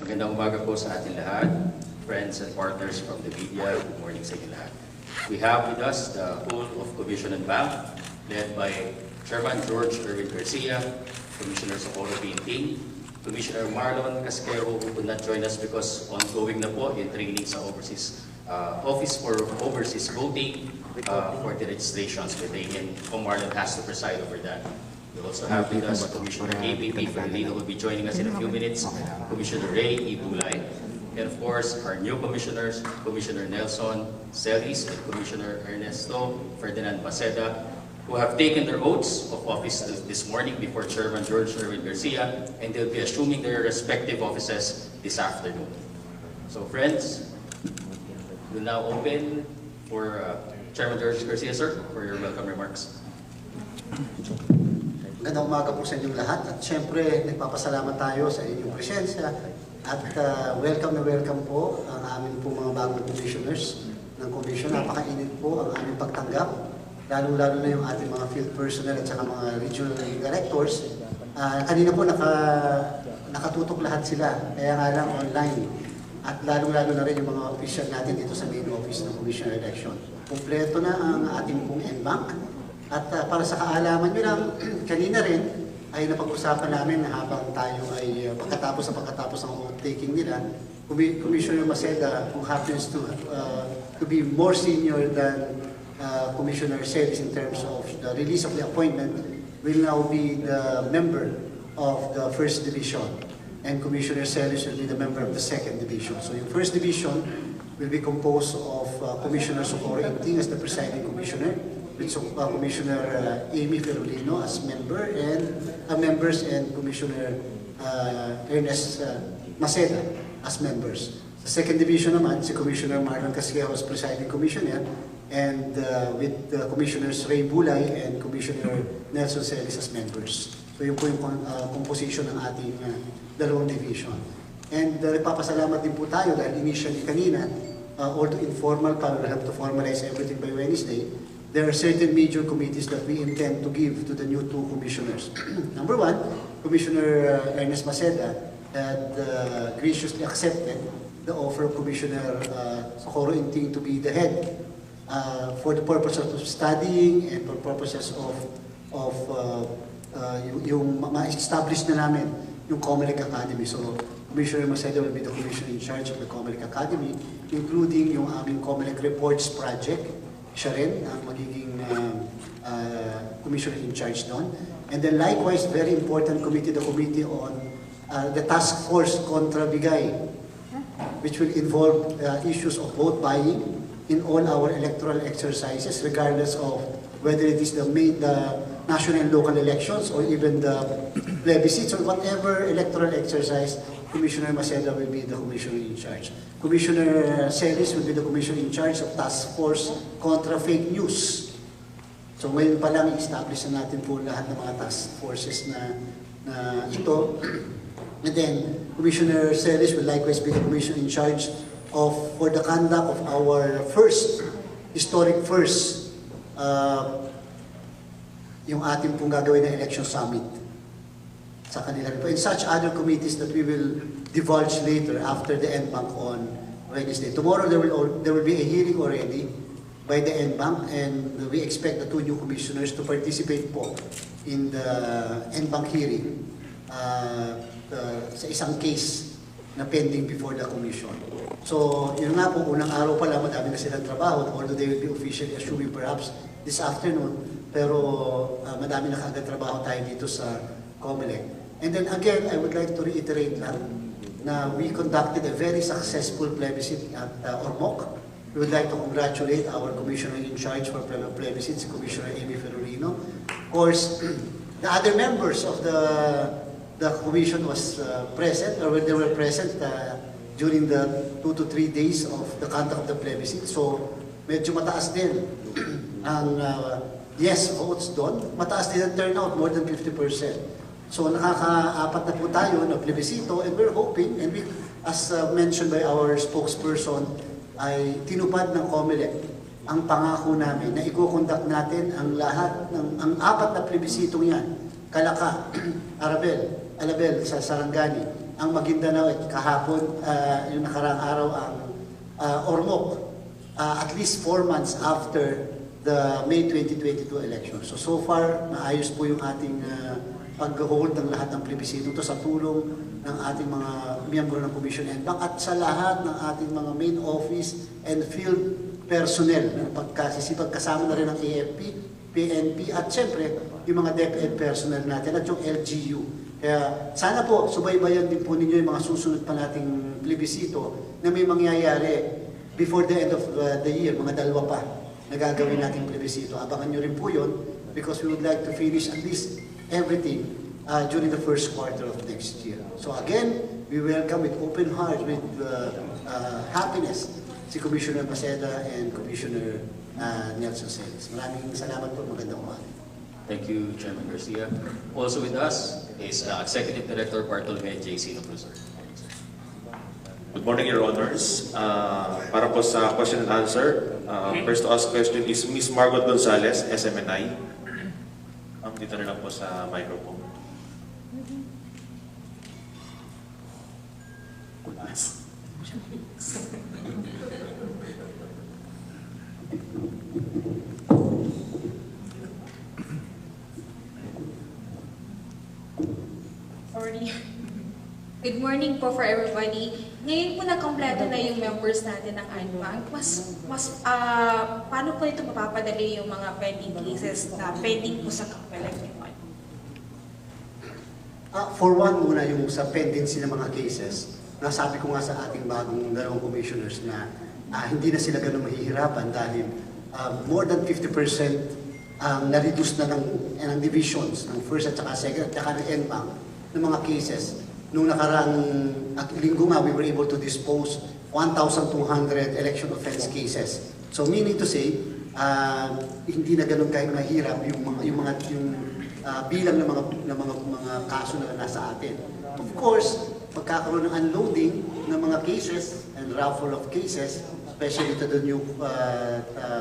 Magandang umaga po sa ating lahat, friends and partners from the media. Good morning sa inyo lahat. We have with us the whole of Commission and Bank, led by Chairman George Erwin Garcia, Commissioner Socorro Pinting, Commissioner Marlon Casquero, who could not join us because ongoing na po yung training sa Overseas Office for Overseas Voting for the registrations with and Marlon has to preside over that. We also have with us Commissioner ABP Ferlino, who will be joining us in a few minutes, Commissioner Ray Ibulay, and of course our new commissioners, Commissioner Nelson Celis and Commissioner Ernesto Ferdinand Maceda, who have taken their oaths of office this morning before Chairman George Erwin Garcia, and they'll be assuming their respective offices this afternoon. So friends, we'll now open for Chairman George Garcia, sir, for your welcome remarks. Magandang umaga po sa inyong lahat at syempre nagpapasalamat tayo sa inyong presensya at welcome na welcome po ang aming po mga bagong commissioners ng commission. Napakainit po ang aming pagtanggap, lalong-lalo na yung ating mga field personnel at saka mga regional directors. Kanina po nakatutok lahat sila, kaya nga lang online. At lalong-lalo na rin yung mga official natin dito sa main office ng commission election. Kompleto na ang ating pong NBank. At para sa kaalaman nyo lang, kanina rin ay napag-usapan namin na habang tayo ay pagkatapos ng oath-taking nila, Commissioner Maceda, who happens to be more senior than Commissioner Celis in terms of the release of the appointment, will now be the member of the First Division. And Commissioner Celis will be the member of the Second Division. So yung First Division will be composed of Commissioner Socorro Inting as the presiding commissioner, with Commissioner Amy Ferolino as member and members, and Commissioner Ernest Maceda as members. Sa Second Division naman, si Commissioner Marlon Casquero as presiding commissioner, and with Commissioners Ray Bulay and Commissioner Nelson Celis as members. So yun po yung composition ng ating dalawang division. And nagpapasalamat din po tayo dahil initially kanina, although informal pa, we'll have to formalize everything by Wednesday, there are certain major committees that we intend to give to the new two commissioners. Number one, Commissioner Ernest Maceda had graciously accepted the offer of Commissioner Socorro Inting to be the head for the purposes of studying and for purposes of yung ma-establish na namin yung COMELEC Academy. So, Commissioner Maceda will be the commissioner in charge of the COMELEC Academy, including yung aming COMELEC Reports Project. Siya rin ang magiging commissioner in charge doon. And then likewise, very important committee, the committee on the task force kontra Bigay, which will involve issues of vote buying in all our electoral exercises, regardless of whether it is the national and local elections or even the plebiscites or whatever electoral exercise. Commissioner Maceda will be the commissioner in charge. Commissioner Celis will be the commissioner in charge of task force kontra fake news. So ngayon pa lang i-establish na natin po lahat ng mga task forces na ito. And then Commissioner Celis will likewise be the commissioner in charge for the conduct of our historic first, yung ating pong gagawin na election summit sa kanila po, and such other committees that we will divulge later after the NBank on Wednesday. Tomorrow there will be a hearing already by the NBank, and we expect the two new commissioners to participate po in the NBank hearing sa isang case na pending before the commission. So yun nga po, unang araw pa lang, madami na silang trabaho, although they will be officially assuming perhaps this afternoon, pero madami na kaagad trabaho tayo dito sa COMELEC. And then again, I would like to reiterate lang na we conducted a very successful plebiscite at Ormoc. We would like to congratulate our commissioner in charge for plebiscites, Commissioner Amy Ferolino. Of course, the other members of the commission was present, or they were present during the 2 to 3 days of the conduct of the plebiscite. So medyo mataas din ang yes votes doon. Mataas din ang turnout, more than 50%. So nakaka-apat na po tayo na plebisito, and we're hoping, and we, as mentioned by our spokesperson, ay tinupad ng COMELEC ang pangako namin na i-conduct natin ang lahat ng apat na plebisitong yan, Calaca, Alabel sa Sarangani, ang Maguindanao at kahapon, yung nakaraang araw ang Ormoc, at least 4 months after the May 2022 election. So far, maayos po yung ating pag-hold ng lahat ng plebisito to sa tulong ng ating mga miyembro ng Commission NBank at sa lahat ng ating mga main office and field personnel. Pagkasisipag kasama na rin ang AFP, PNP at siyempre yung mga DepEd personnel natin at yung LGU. Kaya sana po subaybayan din po ninyo yung mga susunod pa nating plebisito na may mangyayari before the end of the year, mga dalawa pa na gagawin nating plebisito. Abangan nyo rin po yun because we would like to finish at least everything during the first quarter of next year. So again, we welcome with open heart, with happiness, si Commissioner Maceda and Commissioner Nelson Celis. Maraming salamat po, magandang umaga. Thank you, Chairman Garcia. Also with us is Executive Director Bartolome J. Sino Cruz. Good morning, Your Honors. Para po sa question and answer, first to ask question is Ms. Margot Gonzalez, SMNI. Dito na lang po sa microphone. Sorry. Good morning po for everybody. Ngayon po na-kompleto na yung members natin ng NBank. Paano po ito mapapadali yung mga pending cases na pending po sa Collective Fund? For one muna yung sa pendency ng mga cases, nasabi ko nga sa ating bagong dalawang commissioners na hindi na sila ganun mahihirapan dahil more than 50% na-reduce na ng divisions ng first at saka second at saka ng NBank ng mga cases. Nung nakaraang linggo nga, we were able to dispose 1,200 election offense cases. So meaning to say, hindi na ganun kahit mahirap yung bilang ng mga kaso na nasa atin. Of course, pagkakaroon ng unloading ng mga cases and raffle of cases, especially to the new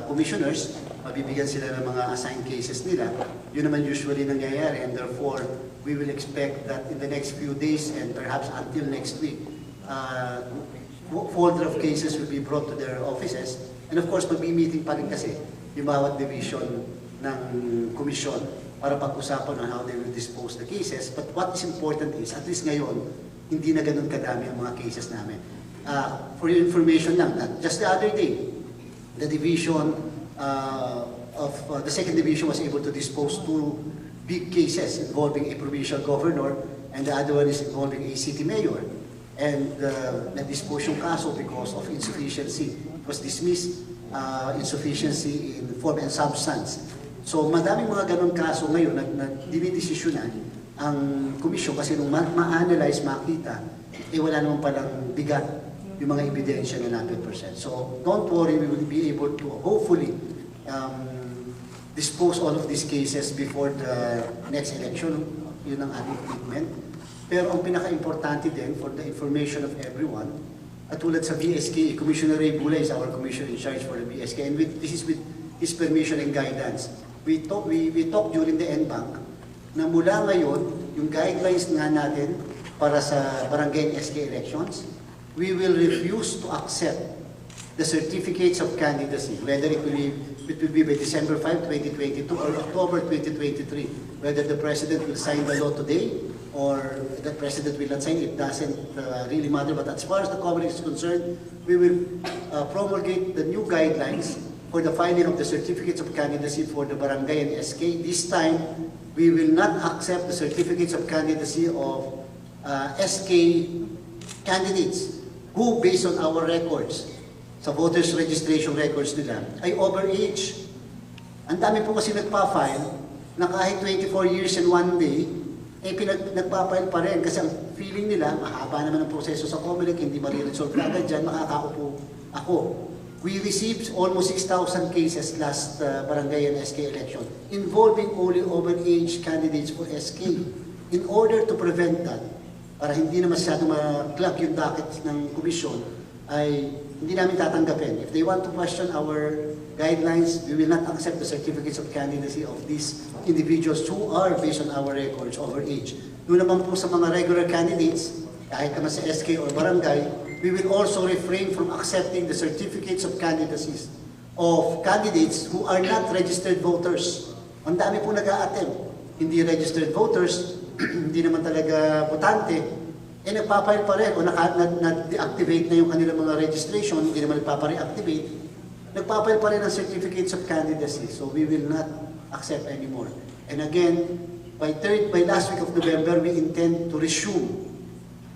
commissioners, mabibigyan sila ng mga assigned cases nila. Yun naman usually nangyayari, and therefore, we will expect that in the next few days and perhaps until next week, folder of cases will be brought to their offices. And of course, magbi-meeting pa rin kasi yung bawat division ng komisyon para pag-usapan on how they will dispose the cases. But what is important is, at least ngayon, hindi na ganun kadami ang mga cases namin. For your information lang, just the other day, the division the second division was able to dispose 2 big cases involving a provincial governor and the other one is involving a city mayor. And na-dispose yung kaso because of insufficiency. It was dismissed insufficiency in form and substance. So madaming mga ganun kaso ngayon na dinidesisyonan ang komisyon kasi nung ma-analyze, makita, wala naman palang bigat yung mga ebidensya na 100%. So don't worry, we will be able to hopefully dispose all of these cases before the next election. Yun ang ating commitment. Pero ang pinaka-importante din for the information of everyone, at tulad sa BSK, Commissioner Ray Bula is our commissioner in charge for the BSK, and this is with his permission and guidance. We talked during the NBank na mula ngayon, yung guidelines nga natin para sa barangay SK elections, we will refuse to accept the certificates of candidacy, whether it will be by December 5, 2022 or October 2023. Whether the President will sign the law today or the President will not sign, it doesn't really matter. But as far as the Comelec is concerned, we will promulgate the new guidelines for the filing of the certificates of candidacy for the barangay and SK. This time, we will not accept the certificates of candidacy of SK candidates who, based on our records, sa voters registration records nila, ay overage. Ang dami po kasi nagpa-file na kahit 24 years and 1 day, nagpa-file pa rin kasi ang feeling nila, mahaba naman ang proseso sa Comelec, hindi ma-resolve agad dyan, makakaupo ako. We received almost 6,000 cases last barangay and SK election involving only overage candidates for SK. In order to prevent that, para hindi na masyadong ma-clock yung docket ng komisyon, ay hindi namin tatanggapin. If they want to question our guidelines, we will not accept the certificates of candidacy of these individuals who are, based on our records, overage. Doon naman po sa mga regular candidates, kahit naman sa SK or barangay, we will also refrain from accepting the certificates of candidacies of candidates who are not registered voters. Ang dami po nag-a-attempt. Hindi registered voters, hindi naman talaga botante, nagpapile pa rin o na-deactivate na yung kanilang mga registration, hindi naman nagpapa-reactivate, nagpapile pa rin ng certificates of candidacy. So we will not accept anymore. And again, by last week of November, we intend to resume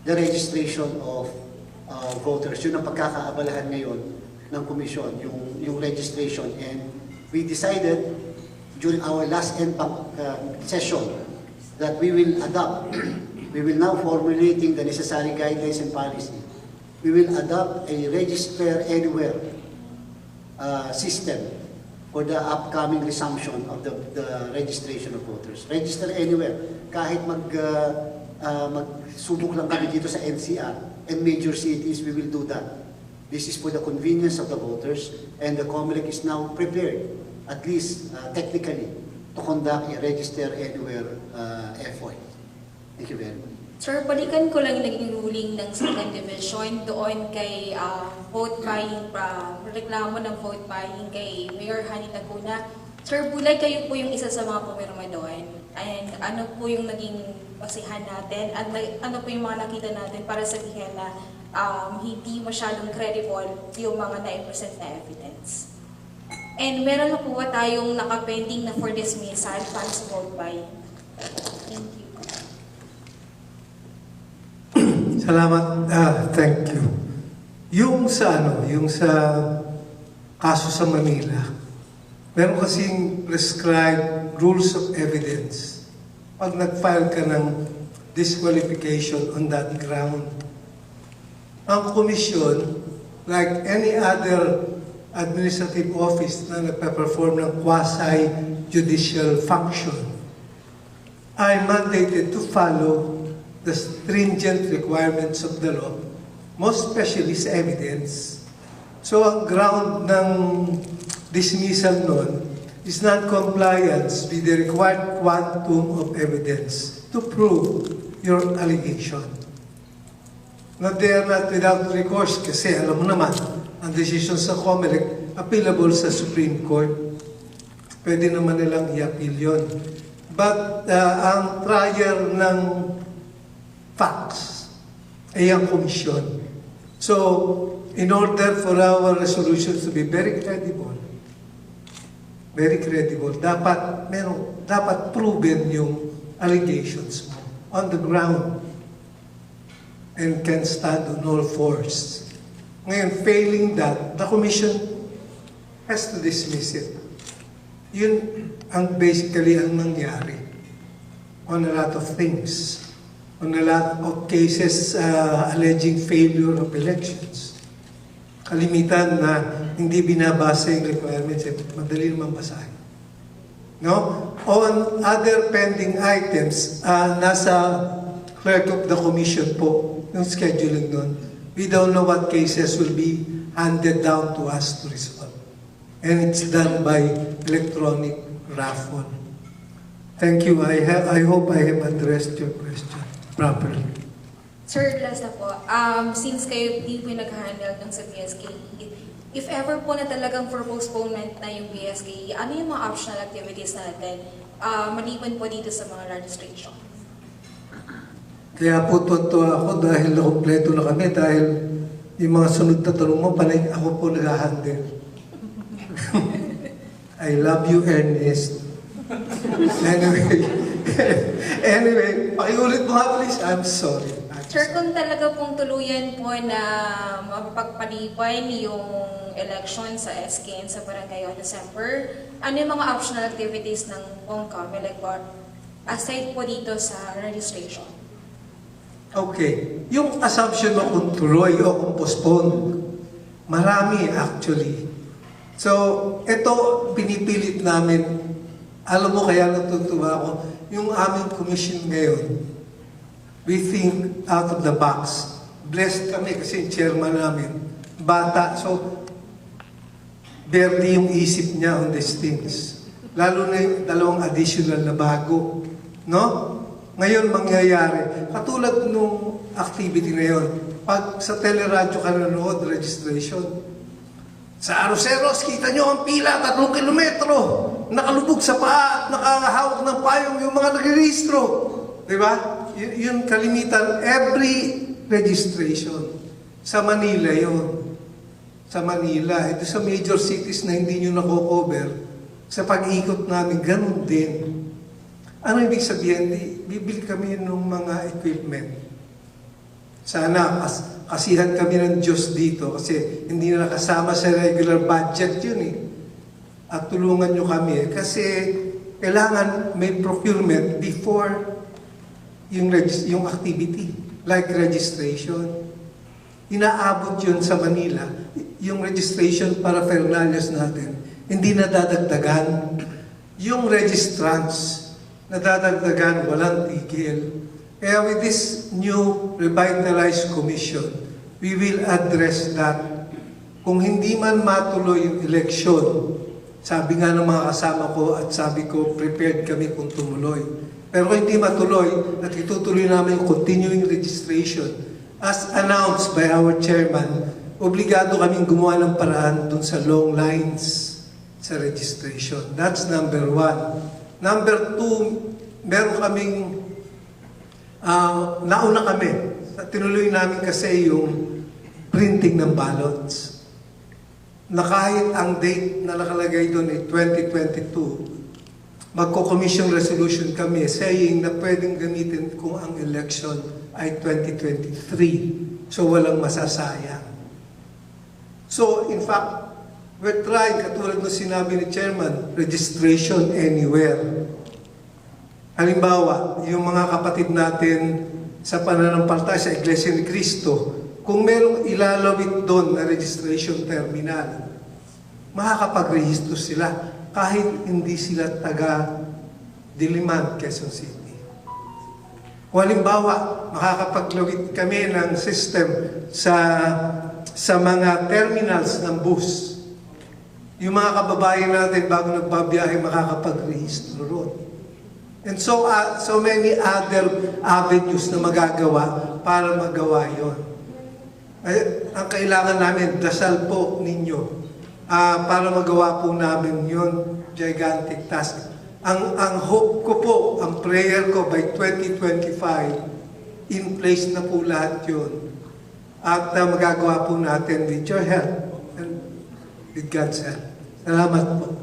the registration of voters. Yun ang pagkakaabalahan ngayon ng komisyon, yung registration. And we decided during our last NPAC session that we will adopt, we will now formulating the necessary guidelines and policy. We will adopt a register anywhere system for the upcoming resumption of the registration of voters. Register anywhere. Kahit magsubok lang kami dito sa NCR and major cities, we will do that. This is for the convenience of the voters, and the COMELEC is now prepared, at least technically, to conduct a register anywhere effort. Thank you very much. Sir, balikan ko lang yung naging ruling ng second division doon kay vote buying, reklamo ng vote buying kay Mayor Hani Laguna. Sir Bulay, kayo po yung isa sa mga pumirma doon. And ano po yung naging basihan natin? At ano po yung mga nakita natin para sabihin na hindi masyadong credible yung mga na-present na evidence? And meron na po ba tayong nakapending na for dismissal para sa vote buying? Thank you. Salamat. Thank you. Yung sa kaso sa Manila, meron kasing prescribed rules of evidence. Pag nag-file ka ng disqualification on that ground, ang komisyon, like any other administrative office na nagpa-perform ng quasi-judicial function, ay mandated to follow the stringent requirements of the law, most especially sa evidence. So ang ground ng dismissal nun is non-compliance with the required quantum of evidence to prove your allegation. Now they are not without recourse kasi alam mo naman, ang decision sa COMELEC appealable sa Supreme Court. Pwede naman nilang i-appeal yun. But ang trial ng facts ay ang komisyon. So, in order for our resolutions to be very credible, dapat proven yung allegations mo on the ground and can stand on all fours. Ngayon, failing that, the commission has to dismiss it. Yun ang basically ang nangyari on a lot of things. On a lot of cases alleging failure of elections. Kalimitan na hindi binabasa yung requirements, madali naman basahin. No? On other pending items, nasa clerk of the commission po, yung scheduling nun. We don't know what cases will be handed down to us to resolve. And it's done by electronic raffle. Thank you. I hope I have addressed your question properly. Sir, last na po. Since kayo di po nag-handle ng sa BSKE, if ever po na talagang for postponement na yung BSKE, ano yung mga optional activities natin maliban po dito sa mga registration? Kaya po tuwa ako dahil nakompleto na kami dahil yung mga sunod na tanong mo, panay ako po nag-handle. I love you, Ernest. Anyway, pakiulit mo nga please. I'm sorry. Sir, kung talaga pong tuluyan po na mapagpaliban yung election sa SK sa barangay on December, ano yung mga optional activities ng COMELEC aside po dito sa registration? Okay. Yung assumption mo kung tuloy o kung postpone, marami actually. So, ito pinipilit namin. Alam mo kaya natutuwa ako, yung aming commission ngayon, we think out of the box. Blessed kami kasi yung chairman namin, bata. So, barely yung isip niya on these things. Lalo na yung dalawang additional na bago. No? Ngayon mangyayari. Katulad nung activity na yun. Pag sa teleradyo ka nanonood, registration. Sa Aroseros, kita nyo ang pila, 3 kilometro. Nakalubog sa paa, nakahawak ng payong yung mga nagre-registro. Diba? Yun kalimitan, every registration. Sa Manila yun. Sa Manila. Ito sa major cities na hindi nyo nako-cover, sa pag-ikot namin, ganun din. Ano ibig sabihin? Bibili kami ng mga equipment. Sana kasihan kami ng Diyos dito kasi hindi na nakasama sa regular budget yun eh. At tulungan nyo kami kasi kailangan may procurement before yung activity, like registration. Inaabot yun sa Manila. Yung registration paraphernalias natin, hindi nadadagdagan. Yung registrants, nadadagdagan, walang tigil. Kaya with this new revitalized commission, we will address that. Kung hindi man matuloy yung eleksyon, sabi nga ng mga kasama ko at sabi ko, prepared kami kung tumuloy. Pero kung hindi matuloy at itutuloy namin yung continuing registration, as announced by our chairman, obligado kaming gumawa ng paraan dun sa long lines sa registration. That's number 1. Number 2, meron kaming nauna kami. Tinuloy namin kasi yung printing ng ballots. Na kahit ang date na nakalagay doon ay 2022, magko-commission resolution kami saying na pwedeng gamitin kung ang election ay 2023. So walang masasayang. So in fact, we're trying, katulad ng sinabi ni Chairman, registration anywhere. Halimbawa, yung mga kapatid natin sa pananampalataya sa Iglesia ni Cristo, kung merong ilalawit doon na registration terminal, makakapag-register sila kahit hindi sila taga Diliman, Quezon City. Kung halimbawa, makakapaglawit kami ng system sa mga terminals ng bus. Yung mga kababayan natin bago nagbabiyahe makakapag-register roon. And so many other avenues na magagawa para magawa yon. Ang kailangan namin, dasal po ninyo para magawa po namin yon gigantic task. Ang hope ko po, ang prayer ko by 2025, in place na po lahat yon. At magagawa po natin with your help and with God's help. Salamat po.